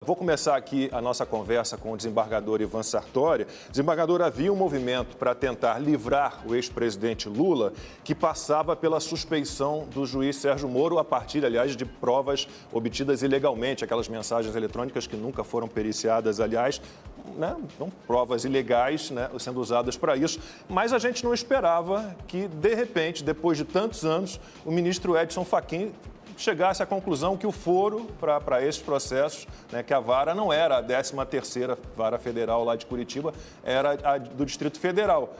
vou começar aqui a nossa conversa com o desembargador Ivan Sartori. Desembargador, havia um movimento para tentar livrar o ex-presidente Lula, que passava pela suspeição do juiz Sérgio Moro, a partir, aliás, de provas obtidas ilegalmente, aquelas mensagens eletrônicas que nunca foram periciadas, aliás, né? Então, provas ilegais, né, sendo usadas para isso. Mas a gente não esperava que, de repente, depois de tantos anos, o ministro Edson Fachin chegasse à conclusão que o foro para esses processos, né, que a vara não era a 13ª vara federal lá de Curitiba, era a do Distrito Federal.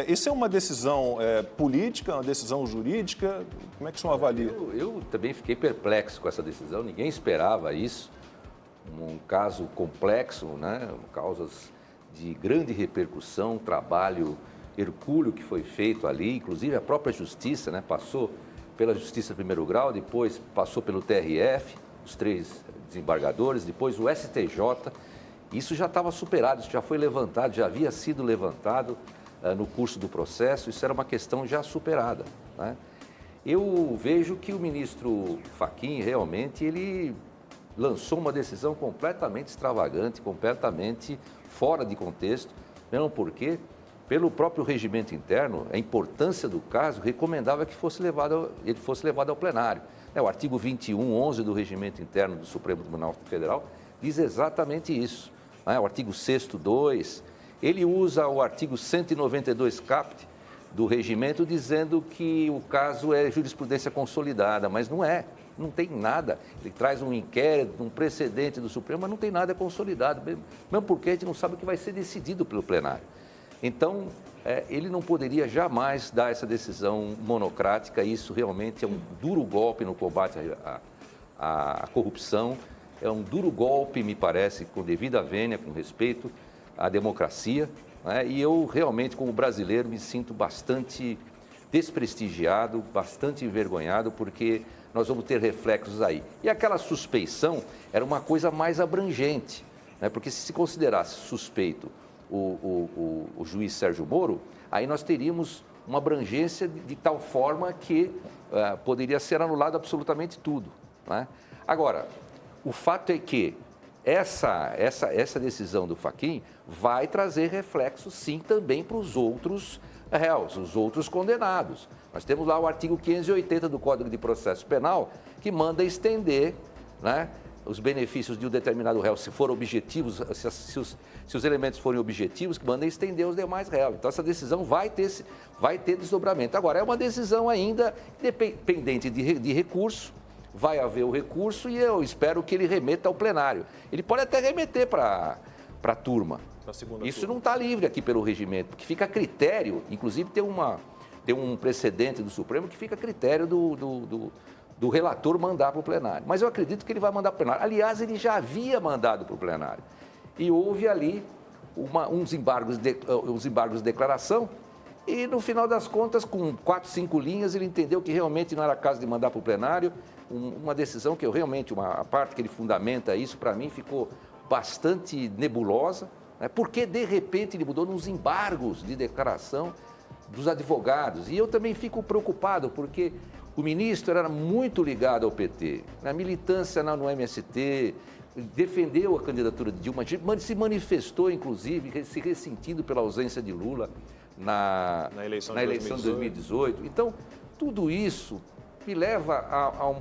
Isso é uma decisão política, uma decisão jurídica? Como é que o senhor avalia? Eu também fiquei perplexo com essa decisão, ninguém esperava isso. Um caso complexo, né, causas de grande repercussão, trabalho hercúleo que foi feito ali, inclusive a própria Justiça, né, passou pela Justiça de primeiro grau, depois passou pelo TRF, os 3 desembargadores, depois o STJ. Isso já estava superado, isso já foi levantado, já havia sido levantado no curso do processo, isso era uma questão já superada, né? Eu vejo que o ministro Fachin realmente ele lançou uma decisão completamente extravagante, completamente fora de contexto, mesmo porque, pelo próprio regimento interno, a importância do caso recomendava que ele fosse levado ao plenário. O artigo 21.11 do regimento interno do Supremo Tribunal Federal diz exatamente isso. O artigo 6º 2, ele usa o artigo 192 caput do regimento dizendo que o caso é jurisprudência consolidada, mas não é. Não tem nada. Ele traz um inquérito, um precedente do Supremo, mas não tem nada consolidado, mesmo porque a gente não sabe o que vai ser decidido pelo plenário. Então, ele não poderia jamais dar essa decisão monocrática. Isso realmente é um duro golpe no combate à corrupção, é um duro golpe, me parece, com devida vênia, com respeito à democracia, né? E eu realmente, como brasileiro, me sinto bastante desprestigiado, bastante envergonhado, porque nós vamos ter reflexos aí. E aquela suspeição era uma coisa mais abrangente, né? Porque se considerasse suspeito o juiz Sérgio Moro, aí nós teríamos uma abrangência de tal forma que poderia ser anulado absolutamente tudo, né? Agora, o fato é que essa decisão do Fachin vai trazer reflexos, sim, também para os outros réus, os outros condenados. Nós temos lá o artigo 580 do Código de Processo Penal, que manda estender, né, os benefícios de um determinado réu, se forem objetivos, se os elementos forem objetivos, que manda estender os demais réus. Então, essa decisão vai ter desdobramento. Agora, é uma decisão ainda dependente de recurso, vai haver o recurso e eu espero que ele remeta ao plenário. Ele pode até remeter para a turma. Isso não está livre aqui pelo regimento, porque fica a critério, inclusive tem um precedente do Supremo que fica a critério do relator mandar para o plenário. Mas eu acredito que ele vai mandar para o plenário. Aliás, ele já havia mandado para o plenário. E houve ali uns embargos de declaração e, no final das contas, com 4, 5 linhas, ele entendeu que realmente não era caso de mandar para o plenário. Uma decisão que eu realmente, a parte que ele fundamenta isso, para mim, ficou bastante nebulosa, né? Porque, de repente, ele mudou nos embargos de declaração dos advogados. E eu também fico preocupado, porque o ministro era muito ligado ao PT, na militância no MST, defendeu a candidatura de Dilma, se manifestou, inclusive, se ressentindo pela ausência de Lula na eleição de 2018. Então, tudo isso me leva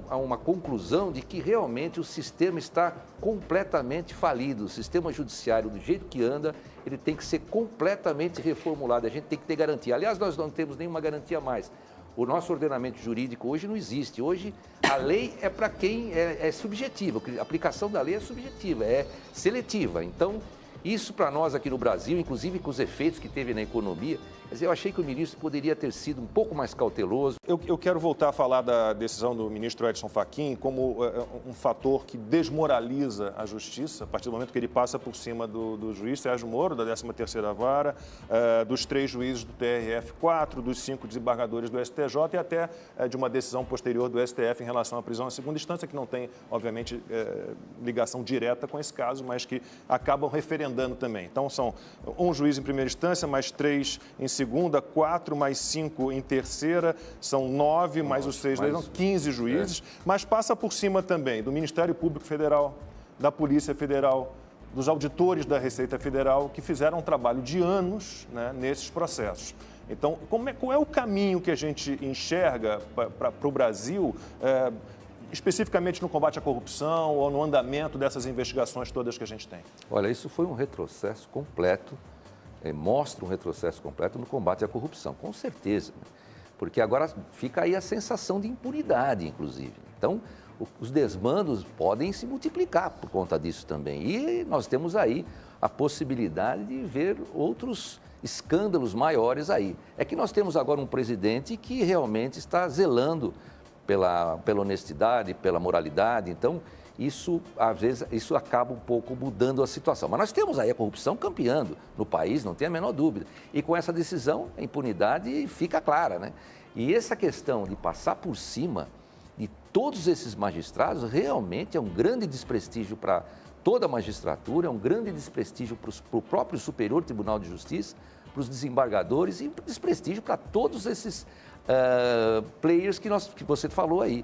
a uma conclusão de que realmente o sistema está completamente falido. O sistema judiciário, do jeito que anda, ele tem que ser completamente reformulado. A gente tem que ter garantia. Aliás, nós não temos nenhuma garantia mais. O nosso ordenamento jurídico hoje não existe. Hoje, a lei é para quem é subjetiva. A aplicação da lei é subjetiva, é seletiva. Então, isso para nós aqui no Brasil, inclusive com os efeitos que teve na economia, eu achei que o ministro poderia ter sido um pouco mais cauteloso. Eu quero voltar a falar da decisão do ministro Edson Fachin como um fator que desmoraliza a justiça, a partir do momento que ele passa por cima do juiz Sérgio Moro, da 13ª vara, dos 3 juízes do TRF4, dos 5 desembargadores do STJ e até de uma decisão posterior do STF em relação à prisão em segunda instância, que não tem, obviamente, ligação direta com esse caso, mas que acabam referendando também. Então, são um juiz em primeira instância, mais 3 em segunda, 4 mais 5 em terceira, são 9 mais os 6 leis, são 15 juízes, mas passa por cima também do Ministério Público Federal, da Polícia Federal, dos auditores da Receita Federal, que fizeram um trabalho de anos, né, nesses processos. Então, qual é o caminho que a gente enxerga para o Brasil, especificamente no combate à corrupção ou no andamento dessas investigações todas que a gente tem? Olha, isso foi um retrocesso completo, mostra um retrocesso completo no combate à corrupção, com certeza, né? Porque agora fica aí a sensação de impunidade, inclusive. Então, os desmandos podem se multiplicar por conta disso também. E nós temos aí a possibilidade de ver outros escândalos maiores aí. É que nós temos agora um presidente que realmente está zelando pela honestidade, pela moralidade. Então, isso, às vezes, isso acaba um pouco mudando a situação. Mas nós temos aí a corrupção campeando no país, não tem a menor dúvida. E com essa decisão, a impunidade fica clara, né? E essa questão de passar por cima de todos esses magistrados realmente é um grande desprestígio para toda a magistratura, é um grande desprestígio para o próprio Superior Tribunal de Justiça, para os desembargadores e desprestígio para todos esses players que você falou aí.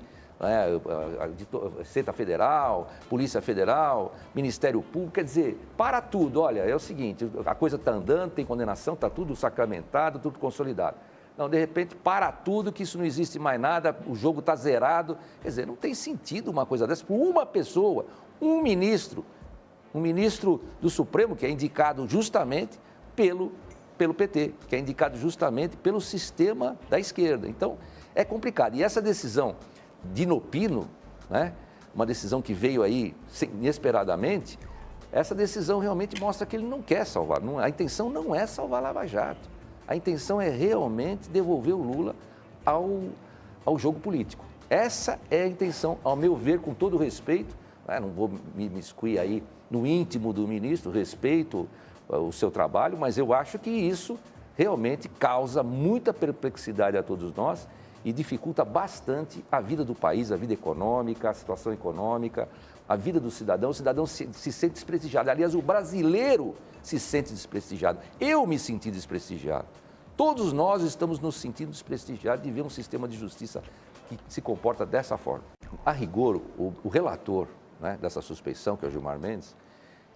Receita Federal, Polícia Federal, Ministério Público, quer dizer, para tudo. Olha, é o seguinte, a coisa está andando, tem condenação, está tudo sacramentado, tudo consolidado. Não, de repente, para tudo, que isso não existe mais nada, o jogo está zerado. Quer dizer, não tem sentido uma coisa dessa por uma pessoa, um ministro do Supremo, que é indicado justamente pelo PT, que é indicado justamente pelo sistema da esquerda. Então, é complicado. E essa decisão de Nopino, né, uma decisão que veio aí inesperadamente, essa decisão realmente mostra que ele não quer salvar. A intenção não é salvar Lava Jato. A intenção é realmente devolver o Lula ao jogo político. Essa é a intenção, ao meu ver, com todo o respeito. Não vou me imiscuir aí no íntimo do ministro, respeito o seu trabalho, mas eu acho que isso realmente causa muita perplexidade a todos nós e dificulta bastante a vida do país, a vida econômica, a situação econômica, a vida do cidadão. O cidadão se sente desprestigiado. Aliás, o brasileiro se sente desprestigiado. Eu me senti desprestigiado. Todos nós estamos nos sentindo desprestigiados de ver um sistema de justiça que se comporta dessa forma. A rigor, o relator, né, dessa suspeição, que é o Gilmar Mendes,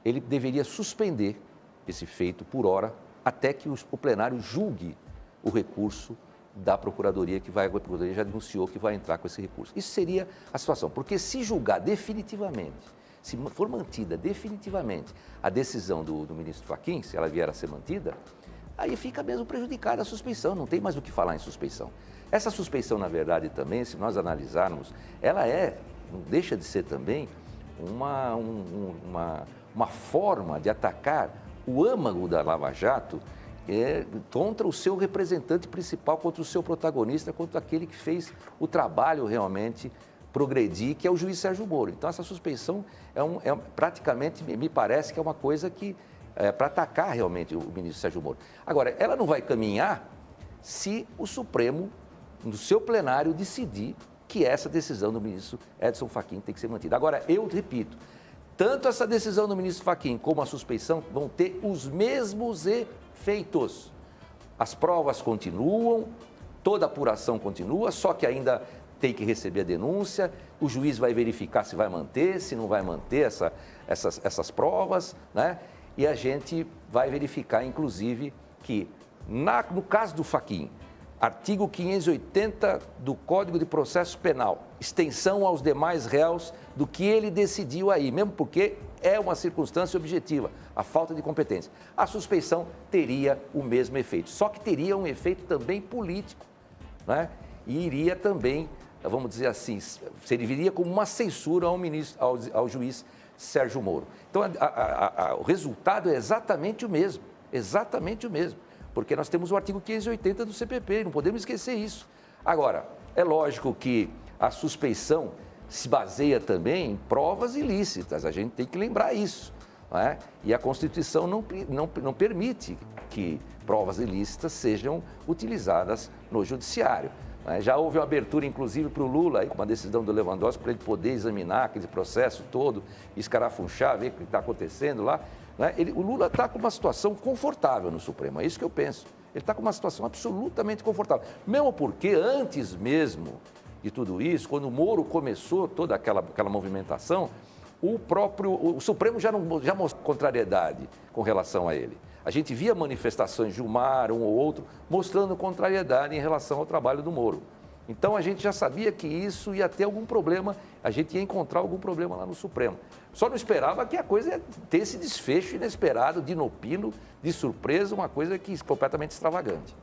ele deveria suspender esse feito por hora até que o plenário julgue o recurso da Procuradoria, a Procuradoria já anunciou que vai entrar com esse recurso. Isso seria a situação, porque se julgar definitivamente, se for mantida definitivamente a decisão do ministro Fachin, se ela vier a ser mantida, aí fica mesmo prejudicada a suspeição, não tem mais o que falar em suspeição. Essa suspeição, na verdade, também, se nós analisarmos, ela não deixa de ser também uma forma de atacar o âmago da Lava Jato contra o seu representante principal, contra o seu protagonista, contra aquele que fez o trabalho realmente progredir, que é o juiz Sérgio Moro. Então, essa suspeição praticamente, me parece que é uma coisa que para atacar realmente o ministro Sérgio Moro. Agora, ela não vai caminhar se o Supremo, no seu plenário, decidir que essa decisão do ministro Edson Fachin tem que ser mantida. Agora, eu repito, tanto essa decisão do ministro Fachin como a suspeição vão ter os mesmos efeitos. As provas continuam, toda a apuração continua, só que ainda tem que receber a denúncia, o juiz vai verificar se vai manter, se não vai manter essas provas, né? E a gente vai verificar, inclusive, que no caso do Fachin, artigo 580 do Código de Processo Penal, extensão aos demais réus do que ele decidiu aí, mesmo porque é uma circunstância objetiva, a falta de competência. A suspeição teria o mesmo efeito, só que teria um efeito também político, né? E iria também, vamos dizer assim, serviria como uma censura ao juiz Sérgio Moro. Então, o resultado é exatamente o mesmo, porque nós temos o artigo 580 do CPP, não podemos esquecer isso. Agora, é lógico que a suspeição se baseia também em provas ilícitas, a gente tem que lembrar isso, não é? E a Constituição não permite que provas ilícitas sejam utilizadas no judiciário. Já houve uma abertura, inclusive, para o Lula, aí, com uma decisão do Lewandowski, para ele poder examinar aquele processo todo, escarafunchar, ver o que está acontecendo lá. O Lula está com uma situação confortável no Supremo, é isso que eu penso. Ele está com uma situação absolutamente confortável. Mesmo porque, antes mesmo de tudo isso, quando o Moro começou toda aquela movimentação, o Supremo já mostrou contrariedade com relação a ele. A gente via manifestações de Gilmar, um ou outro, mostrando contrariedade em relação ao trabalho do Moro. Então, a gente já sabia que isso ia ter algum problema, a gente ia encontrar algum problema lá no Supremo. Só não esperava que a coisa ia ter esse desfecho inesperado, de inopino, de surpresa, uma coisa completamente extravagante.